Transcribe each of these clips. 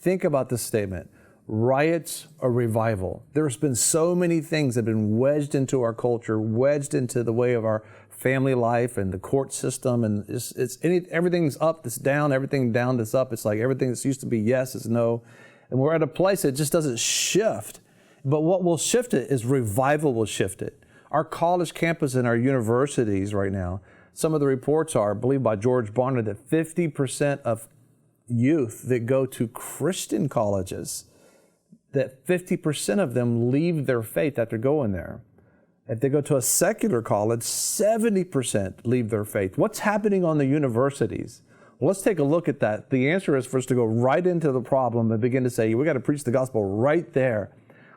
Think about this statement. Riots or revival. There's been so many things that have been wedged into our culture, wedged into the way of our family life and the court system, and everything's up, that's down, everything down, that's up. It's like everything that's used to be yes is no. And we're at a place that just doesn't shift. But what will shift it is revival will shift it. Our college campus and our universities right now, some of the reports are, I believe by George Barna, that 50% of youth that go to Christian colleges, that 50% of them leave their faith after going there. If they go to a secular college, 70% leave their faith. What's happening on the universities? Well, let's take a look at that. The answer is for us to go right into the problem and begin to say, we got to preach the gospel right there.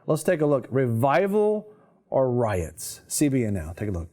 Let's take a look. Revival or riots? CBN Now. Take a look.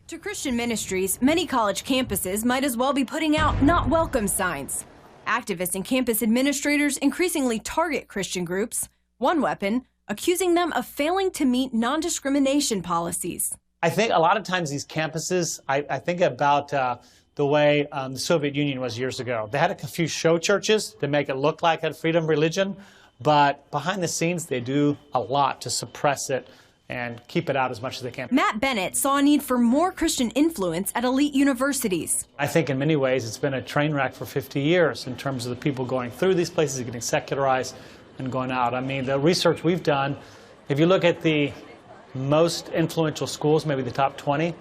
To Christian ministries, many college campuses might as well be putting out not welcome signs. Activists and campus administrators increasingly target Christian groups. One weapon, accusing them of failing to meet non-discrimination policies. I think a lot of times these campuses, I think about the way the Soviet Union was years ago. They had a few show churches to make it look like it had freedom of religion, but behind the scenes they do a lot to suppress it and keep it out as much as they can. Matt Bennett saw a need for more Christian influence at elite universities. I think in many ways it's been a train wreck for 50 years in terms of the people going through these places, getting secularized and going out. I mean, the research we've done, if you look at the most influential schools, maybe the top 20,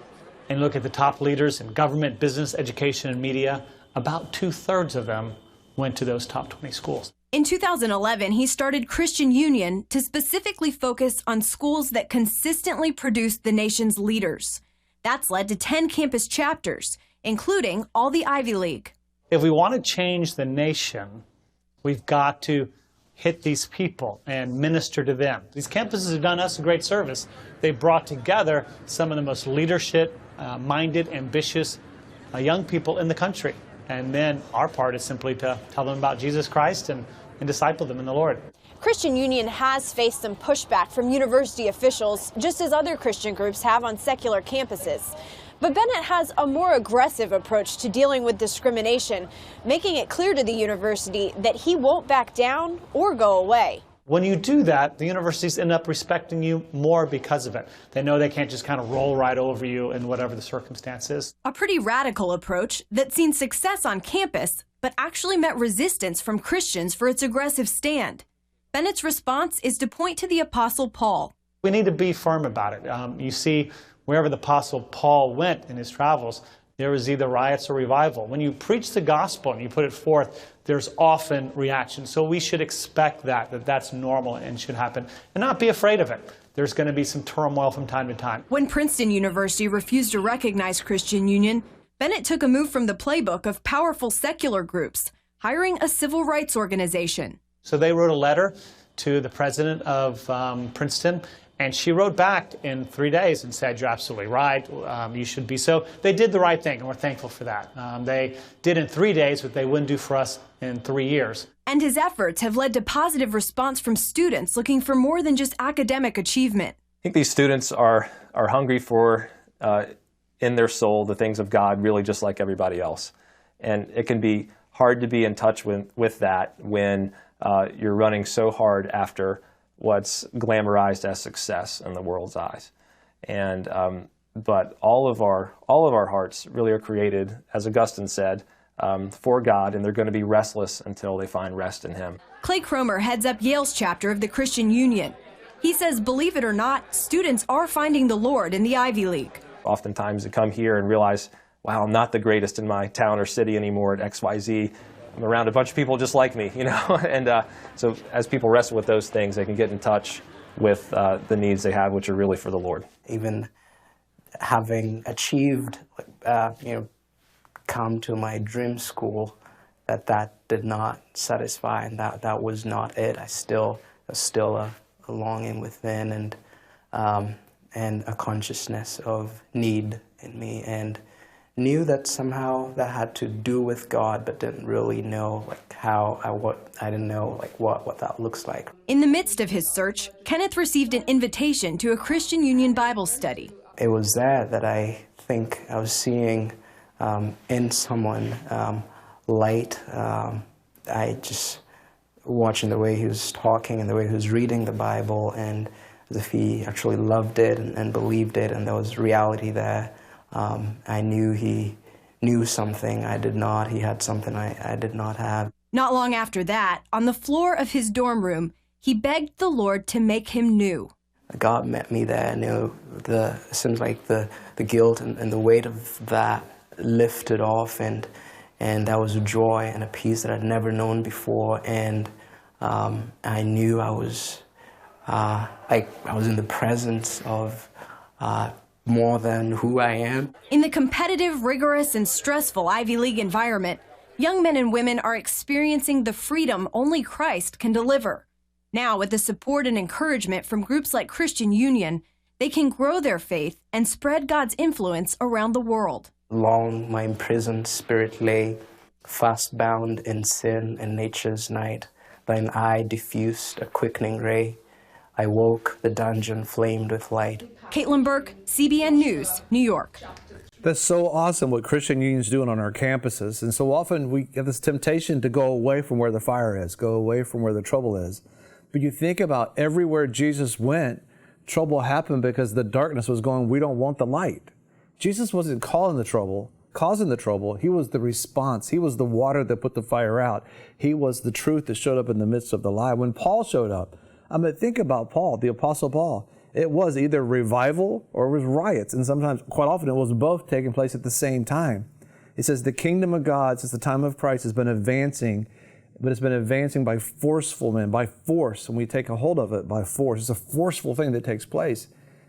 and look at the top leaders in government, business, education, and media, about 2/3 of them went to those top 20 schools. In 2011, he started Christian Union to specifically focus on schools that consistently produced the nation's leaders. That's led to 10 campus chapters, including all the Ivy League. If we want to change the nation, we've got to hit these people and minister to them. These campuses have done us a great service. They brought together some of the most leadership-minded, ambitious young people in the country. And then our part is simply to tell them about Jesus Christ and disciple them in the Lord. Christian Union has faced some pushback from university officials, just as other Christian groups have on secular campuses. But Bennett has a more aggressive approach to dealing with discrimination, making it clear to the university that he won't back down or go away. When you do that, the universities end up respecting you more because of it. They know they can't just kind of roll right over you in whatever the circumstance is. A pretty radical approach that's seen success on campus, but actually met resistance from Christians for its aggressive stand. Bennett's response is to point to the Apostle Paul. We need to be firm about it. You see, wherever the Apostle Paul went in his travels, there was either riots or revival. When you preach the gospel and you put it forth, there's often reaction. So we should expect that's normal and should happen, and not be afraid of it. There's going to be some turmoil from time to time. When Princeton University refused to recognize Christian Union, Bennett took a move from the playbook of powerful secular groups, hiring a civil rights organization. So they wrote a letter to the president of Princeton, and she wrote back in 3 days and said, "You're absolutely right, you should be." So they did the right thing, and we're thankful for that. They did in 3 days what they wouldn't do for us in 3 years. And his efforts have led to positive response from students looking for more than just academic achievement. I think these students are hungry for, in their soul, the things of God, really just like everybody else. And it can be hard to be in touch with that when you're running so hard after what's glamorized as success in the world's eyes. And but all of our hearts really are created, as Augustine said, for God, and they're going to be restless until they find rest in Him. Clay Cromer heads up Yale's chapter of the Christian Union. He says, believe it or not, students are finding the Lord in the Ivy League. Oftentimes they come here and realize, wow, I'm not the greatest in my town or city anymore at XYZ. I'm around a bunch of people just like me, you know. And so as people wrestle with those things, they can get in touch with the needs they have, which are really for the Lord. Even having achieved, come to my dream school, that did not satisfy, and that was not it. There's still a longing within, and a consciousnly of need in me, and knew that somehow that had to do with God, but didn't really know I didn't know what that looks like. In the midst of his search, Kenneth received an invitation to a Christian Union Bible study. It was there that I think I was seeing in someone light. I just watching the way he was talking and the way he was reading the Bible, and as if he actually loved it and believed it, and there was reality there. I knew he knew something I did not. He had something I did not have. Not long after that, on the floor of his dorm room, he begged the Lord to make him new. God met me there, and it seems like the guilt and the weight of that lifted off, and that was a joy and a peace that I'd never known before, and I knew I was in the presence of more than who I am. In the competitive, rigorous, and stressful Ivy League environment, young men and women are experiencing the freedom only Christ can deliver. Now, with the support and encouragement from groups like Christian Union, they can grow their faith and spread God's influence around the world. Long my imprisoned spirit lay, fast bound in sin and nature's night. Thine eye diffused a quickening ray. I woke, the dungeon flamed with light. Caitlin Burke, CBN News, New York. That's so awesome what Christian Union's doing on our campuses. And so often we have this temptation to go away from where the fire is, go away from where the trouble is. But you think about everywhere Jesus went, trouble happened because the darkness was going, we don't want the light. Jesus wasn't causing the trouble. He was the response. He was the water that put the fire out. He was the truth that showed up in the midst of the lie. When Paul showed up, think about Paul, the Apostle Paul. It was either revival or it was riots. And sometimes, quite often, it was both taking place at the same time. It says the kingdom of God since the time of Christ has been advancing, but it's been advancing by forceful men, by force. And we take a hold of it by force. It's a forceful thing that takes place.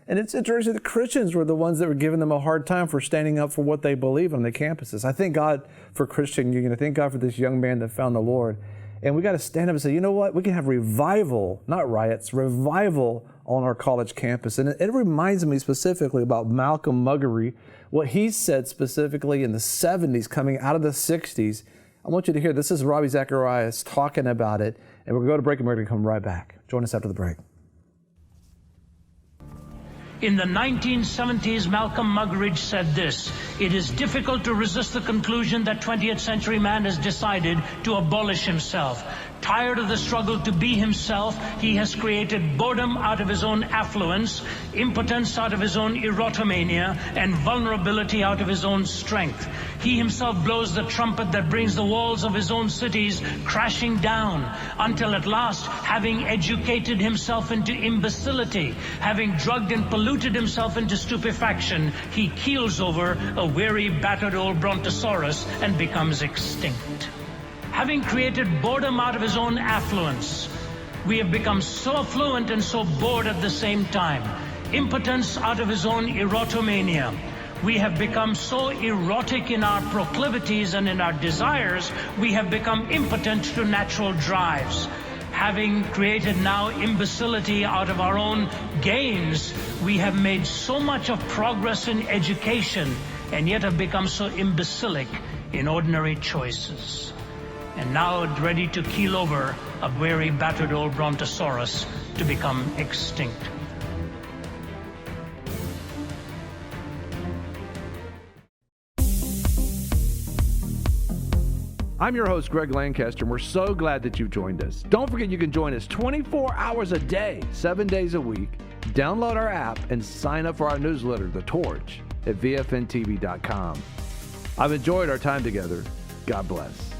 And it's interesting, the Christians were the ones that were giving them a hard time for standing up for what they believe on the campuses. I thank God for Christian Union. I thank God for this young man that found the Lord. And we got to stand up and say, you know what? We can have revival, not riots, revival on our college campus. And it reminds me specifically about Malcolm Muggery, what he said specifically in the 70s coming out of the 60s. I want you to hear, this is Ravi Zacharias talking about it. And we're going to go to break and we're going to come right back. Join us after the break. In the 1970s, Malcolm Muggeridge said this: "It is difficult to resist the conclusion that 20th century man has decided to abolish himself. Tired of the struggle to be himself, he has created boredom out of his own affluence, impotence out of his own erotomania, and vulnerability out of his own strength. He himself blows the trumpet that brings the walls of his own cities crashing down, until at last, having educated himself into imbecility, having drugged and polluted himself into stupefaction, he keels over a weary, battered old brontosaurus and becomes extinct." Having created boredom out of his own affluence, we have become so affluent and so bored at the same time. Impotence out of his own erotomania. We have become so erotic in our proclivities and in our desires, we have become impotent to natural drives. Having created now imbecility out of our own gains, we have made so much of progress in education, and yet have become so imbecilic in ordinary choices. And now ready to keel over a weary, battered old brontosaurus to become extinct. I'm your host, Greg Lancaster, and we're so glad that you've joined us. Don't forget you can join us 24 hours a day, 7 days a week. Download our app and sign up for our newsletter, The Torch, at VFNtv.com. I've enjoyed our time together. God bless.